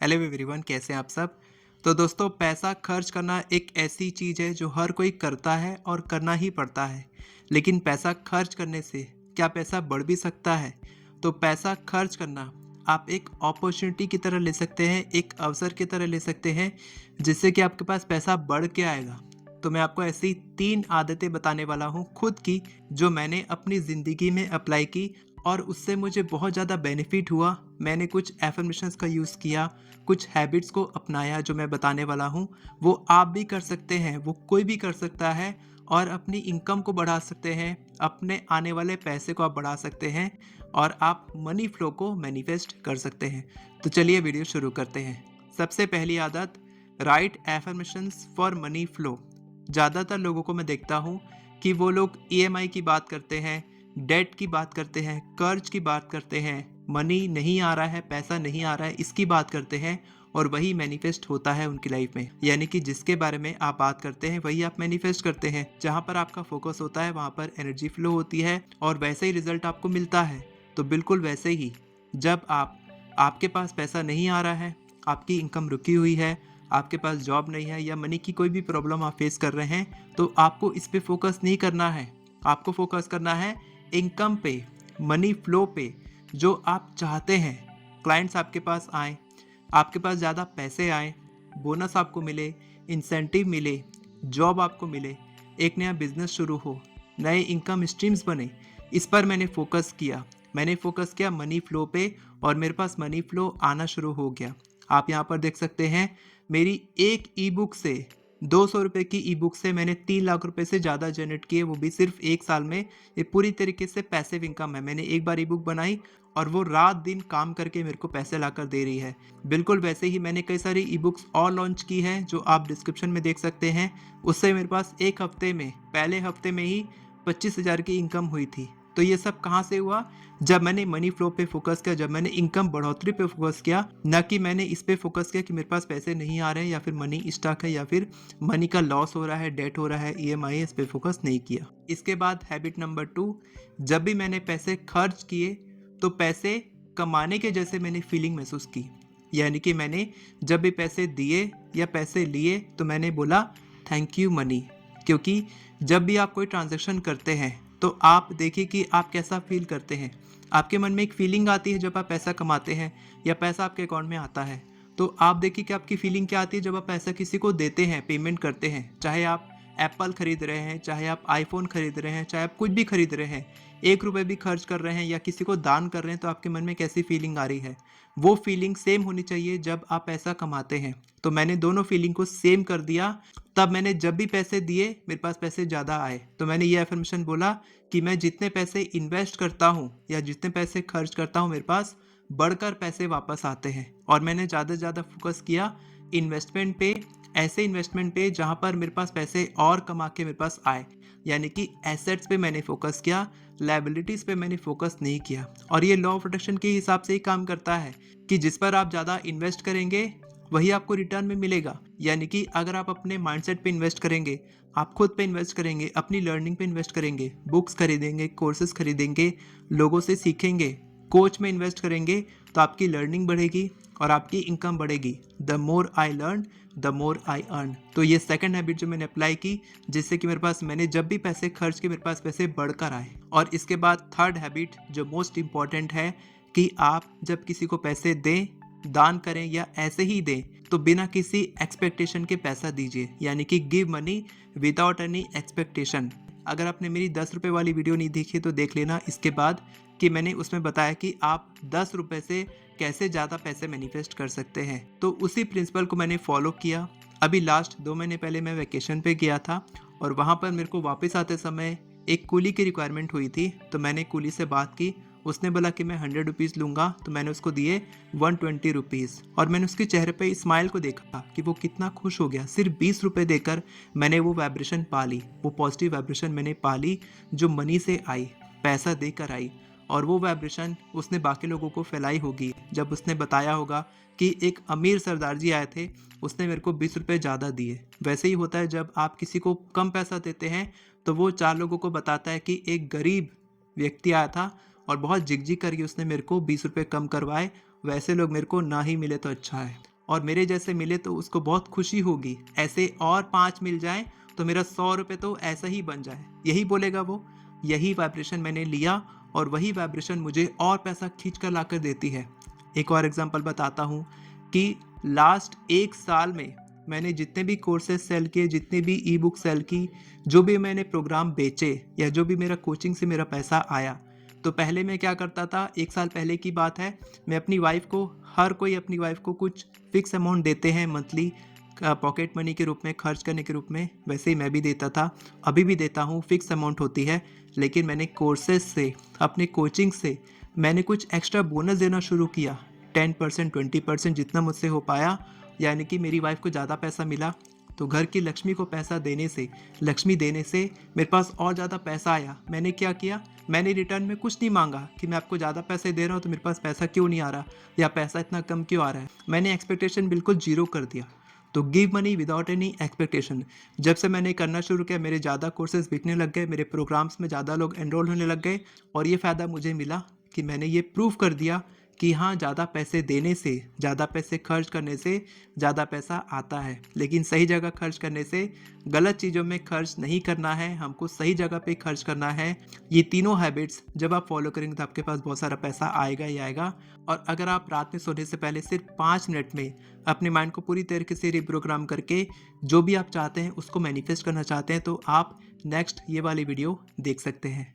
Hello everyone, कैसे हैं आप सब। तो दोस्तों, पैसा खर्च करना एक ऐसी चीज़ है जो हर कोई करता है और करना ही पड़ता है। लेकिन पैसा खर्च करने से क्या पैसा बढ़ भी सकता है? तो पैसा खर्च करना आप एक अपॉर्चुनिटी की तरह ले सकते हैं, एक अवसर की तरह ले सकते हैं, जिससे कि आपके पास पैसा बढ़ के आएगा। तो मैं आपको ऐसी 3 आदतें बताने वाला हूँ खुद की, जो मैंने अपनी ज़िंदगी में अप्लाई की और उससे मुझे बहुत ज़्यादा बेनिफिट हुआ। मैंने कुछ एफर्मेशंस का यूज़ किया, कुछ हैबिट्स को अपनाया जो मैं बताने वाला हूँ। वो आप भी कर सकते हैं, वो कोई भी कर सकता है और अपनी इनकम को बढ़ा सकते हैं, अपने आने वाले पैसे को आप बढ़ा सकते हैं और आप मनी फ्लो को मैनिफेस्ट कर सकते हैं। तो चलिए वीडियो शुरू करते हैं। सबसे पहली आदत, right affirmations for money flow. ज़्यादातर लोगों को मैं देखता हूँ कि वो लोग ईएमआई की बात करते हैं, डेट की बात करते हैं, कर्ज की बात करते हैं, मनी नहीं आ रहा है, पैसा नहीं आ रहा है, इसकी बात करते हैं और वही मैनिफेस्ट होता है उनकी लाइफ में। यानी कि जिसके बारे में आप बात करते हैं वही आप मैनिफेस्ट करते हैं। जहाँ पर आपका फोकस होता है वहाँ पर एनर्जी फ्लो होती है और वैसे ही रिजल्ट आपको मिलता है। तो बिल्कुल वैसे ही, जब आपके पास पैसा नहीं आ रहा है, आपकी इनकम रुकी हुई है, आपके पास जॉब नहीं है या मनी की कोई भी प्रॉब्लम आप फेस कर रहे हैं, तो आपको इस पे फोकस नहीं करना है। आपको फोकस करना है इनकम पे, मनी फ्लो पे, जो आप चाहते हैं। क्लाइंट्स आपके पास आए, आपके पास ज़्यादा पैसे आए, बोनस आपको मिले, इंसेंटिव मिले, जॉब आपको मिले, एक नया बिजनेस शुरू हो, नए इनकम स्ट्रीम्स बने। इस पर मैंने फोकस किया मनी फ्लो पे और मेरे पास मनी फ्लो आना शुरू हो गया। आप यहाँ पर देख सकते हैं, मेरी एक ई बुक से, 200 रुपये की ई बुक से मैंने 3 लाख रुपए से ज़्यादा जनरेट किए, वो भी सिर्फ एक साल में। ये पूरी तरीके से पैसिव इनकम है। मैंने एक बार ई बुक बनाई और वो रात दिन काम करके मेरे को पैसे लाकर दे रही है। बिल्कुल वैसे ही मैंने कई सारी ई बुक्स और लॉन्च की हैं जो आप डिस्क्रिप्शन में देख सकते हैं। उससे मेरे पास एक हफ्ते में, पहले हफ्ते में ही 25,000 की इनकम हुई थी। तो ये सब कहाँ से हुआ? जब मैंने मनी फ्लो पे फोकस किया, जब मैंने इनकम बढ़ोतरी पे फोकस किया, ना कि मैंने इस पे फोकस किया कि मेरे पास पैसे नहीं आ रहे हैं या फिर मनी स्टक है या फिर मनी का लॉस हो रहा है, डेट हो रहा है, ईएमआई, इस पे फोकस नहीं किया। इसके बाद हैबिट नंबर 2, जब भी मैंने पैसे खर्च किए तो पैसे कमाने के जैसे मैंने फीलिंग महसूस की। यानी कि मैंने जब भी पैसे दिए या पैसे लिए तो मैंने बोला थैंक यू मनी। क्योंकि जब भी आप कोई ट्रांजैक्शन करते हैं तो आप देखिए कि आप कैसा फील करते हैं। आपके मन में एक फीलिंग आती है जब आप पैसा कमाते हैं या पैसा आपके अकाउंट में आता है। तो आप देखिए कि आपकी फीलिंग क्या आती है जब आप पैसा किसी को देते हैं, पेमेंट करते हैं। चाहे आप एप्पल खरीद रहे हैं, चाहे आप आईफोन खरीद रहे हैं, चाहे आप कुछ भी खरीद रहे हैं, 1 रुपये भी खर्च कर रहे हैं या किसी को दान कर रहे हैं, तो आपके मन में कैसी फीलिंग आ रही है। वो फीलिंग सेम होनी चाहिए जब आप पैसा कमाते हैं। तो मैंने दोनों फीलिंग को सेम कर दिया। तब मैंने जब भी पैसे दिए मेरे पास पैसे ज़्यादा आए। तो मैंने ये एफर्मेशन बोला कि मैं जितने पैसे इन्वेस्ट करता हूँ या जितने पैसे खर्च करता हूँ, मेरे पास बढ़कर पैसे वापस आते हैं। और मैंने ज़्यादा से ज़्यादा फोकस किया इन्वेस्टमेंट पे, ऐसे इन्वेस्टमेंट पे जहाँ पर मेरे पास पैसे और कमा के मेरे पास आए। यानी कि एसेट्स पे मैंने फोकस किया, लायबिलिटीज़ पे मैंने फोकस नहीं किया। और ये लॉ ऑफ अट्रैक्शन के हिसाब से ही काम करता है कि जिस पर आप ज़्यादा इन्वेस्ट करेंगे वही आपको रिटर्न में मिलेगा। यानी कि अगर आप अपने माइंडसेट पे इन्वेस्ट करेंगे, आप खुद पे इन्वेस्ट करेंगे, अपनी लर्निंग पे इन्वेस्ट करेंगे, बुक्स खरीदेंगे, कोर्सेज खरीदेंगे, लोगों से सीखेंगे, कोच में इन्वेस्ट करेंगे, तो आपकी लर्निंग बढ़ेगी और आपकी इनकम बढ़ेगी। The more I learn the more I earn. तो ये सेकंड हैबिट जो मैंने अप्लाई की, जिससे कि मेरे पास, मैंने जब भी पैसे खर्च किए मेरे पास पैसे बढ़कर आए। और इसके बाद थर्ड हैबिट जो मोस्ट इम्पॉर्टेंट है, कि आप जब किसी को पैसे दें, दान करें या ऐसे ही दें, तो बिना किसी एक्सपेक्टेशन के पैसा दीजिए। यानी कि give money without any expectation. अगर आपने मेरी 10 रुपये वाली वीडियो नहीं देखी तो देख लेना इसके बाद, कि मैंने उसमें बताया कि आप 10 रुपये से कैसे ज़्यादा पैसे मैनिफेस्ट कर सकते हैं। तो उसी प्रिंसिपल को मैंने फॉलो किया। अभी लास्ट 2 महीने पहले मैं वैकेशन पे गया था और वहाँ पर मेरे को वापस आते समय एक कूली की रिक्वायरमेंट हुई थी। तो मैंने कूली से बात की, उसने बोला कि मैं 100 रुपीज़ लूँगा। तो मैंने उसको दिए 120 रुपीज़ और मैंने उसके चेहरे पे स्माइल को देखा कि वो कितना खुश हो गया। सिर्फ 20 रुपये देकर मैंने वो वाइब्रेशन पा ली, वो पॉजिटिव वाइब्रेशन मैंने पा ली जो मनी से आई, पैसा देकर आई। और वो वाइब्रेशन उसने बाकी लोगों को फैलाई होगी जब उसने बताया होगा कि एक अमीर सरदार जी आए थे, उसने मेरे को 20 रुपये ज़्यादा दिए। वैसे ही होता है जब आप किसी को कम पैसा देते हैं तो वो 4 लोगों को बताता है कि एक गरीब व्यक्ति आया था और बहुत झिकझिक करके उसने मेरे को 20 रुपये कम करवाए। वैसे लोग मेरे को ना ही मिले तो अच्छा है। और मेरे जैसे मिले तो उसको बहुत खुशी होगी, ऐसे और 5 मिल जाएं तो मेरा 100 रुपये तो ऐसा ही बन जाए, यही बोलेगा वो। यही वाइब्रेशन मैंने लिया और वही वाइब्रेशन मुझे और पैसा खींच कर ला कर देती है। एक और एग्जांपल बताता हूँ कि लास्ट 1 साल में मैंने जितने भी कोर्सेज सेल किए, जितने भी ई बुक सेल की, जो भी मैंने प्रोग्राम बेचे या जो भी मेरा कोचिंग से मेरा पैसा आया, तो पहले मैं क्या करता था, 1 साल पहले की बात है, मैं अपनी वाइफ को, हर कोई अपनी वाइफ को कुछ फिक्स अमाउंट देते हैं मंथली पॉकेट मनी के रूप में, खर्च करने के रूप में, वैसे ही मैं भी देता था, अभी भी देता हूँ, फिक्स अमाउंट होती है। लेकिन मैंने कोर्सेज से, अपने कोचिंग से मैंने कुछ एक्स्ट्रा बोनस देना शुरू किया, 10% 20% जितना मुझसे हो पाया, यानी कि मेरी वाइफ को ज़्यादा पैसा मिला तो घर की लक्ष्मी को पैसा देने से, लक्ष्मी देने से मेरे पास और ज़्यादा पैसा आया। मैंने क्या किया, मैंने रिटर्न में कुछ नहीं मांगा कि मैं आपको ज़्यादा पैसे दे रहा हूँ तो मेरे पास पैसा क्यों नहीं आ रहा या पैसा इतना कम क्यों आ रहा है। मैंने एक्सपेक्टेशन बिल्कुल जीरो कर दिया। तो give money without any expectation, जब से मैंने करना शुरू किया मेरे ज़्यादा कोर्सेज बिकने लग गए, मेरे प्रोग्राम्स में ज़्यादा लोग एनरोल होने लग गए और ये फ़ायदा मुझे मिला कि मैंने ये प्रूव कर दिया कि हाँ, ज़्यादा पैसे देने से, ज़्यादा पैसे खर्च करने से ज़्यादा पैसा आता है। लेकिन सही जगह खर्च करने से, गलत चीज़ों में खर्च नहीं करना है, हमको सही जगह पे खर्च करना है। ये तीनों हैबिट्स जब आप फॉलो करेंगे तो आपके पास बहुत सारा पैसा आएगा ही आएगा। और अगर आप रात में सोने से पहले सिर्फ 5 मिनट में अपने माइंड को पूरी तरीके से रिप्रोग्राम करके जो भी आप चाहते हैं उसको मैनिफेस्ट करना चाहते हैं, तो आप नेक्स्ट ये वाली वीडियो देख सकते हैं।